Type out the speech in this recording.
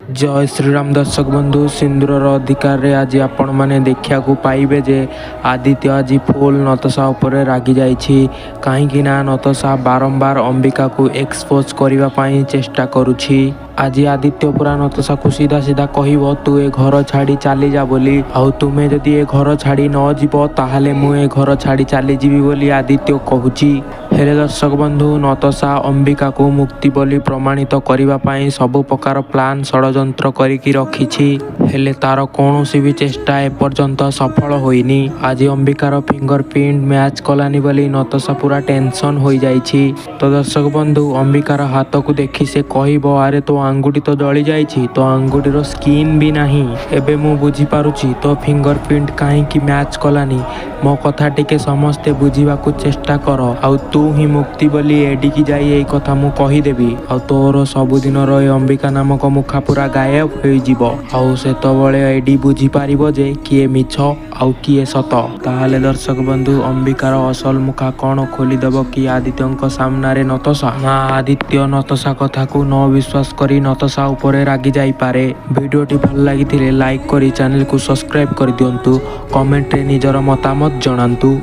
जय श्रीराम दर्शक बंधु सिंदूरर अधिकार रे आज आपण माने देखिया को पाइबे जे आदित्य आज फुल नतसा उपरे रागी जाइछि काहेकि ना नतसा बारंबार अंबिका को एक्सपोज करिवा पाई चेष्टा करूछि। आज आदित्य पुरा नतसा को सीधा सीधा कहब तू ए घर छाड़ी चली जा बोली आउ तुमे जदि ए घर छाड़ी न जीव ताहाले मु ए घर छाड़ी चली जीवी बोली आदित्य कहूची। हेले दर्शक बंधु नतसा अंबिका को मुक्ति बोली प्रमाणित करिवा पाई सब प्रकार प्लान षडयंत्र करिकी रखिछि हेले तार कौनसी भी चेष्टा एपर्यंत सफल होइनी। आज अंबिकार फिंगरप्रिंट मैच कलानी बोली नतसा पूरा टेंशन हो जाइछि। तो दर्शक बंधु अंबिकार हाथ को देखि से कहब आरे तो आंगुठी तो जली जाइछि तो आंगुठीर स्किन भी नाही एबे मु बुझी पारुछि तो फिंगरप्रिंट काहेकि मैच कलानी मो कथा टिके समस्ते बुझीबा को चेष्टा कर आउ तू ही मुक्ति बोली एडिकी जाई एई कथा मु कहि देबी आउ तोर सबुदिन रही अंबिका नामक मुखा पूरा गायब हो जीव आउ सेतबळे एडी बुझी पारिबो जे किए मिछ आउ किए सत। ताहाले दर्शक बंधु अंबिकार असल मुखा कौन खोली देबो कि आदित्यंक सामना रे नतसा ना आदित्य नतसा कथा को न विश्वास करी नतसा उपरे रागी जाई पारे। वीडियोटी भल लागिथिले लाइक करी चैनल को सब्सक्राइब कर दियंतु कमेंट रे निजर मतामत जणांतु।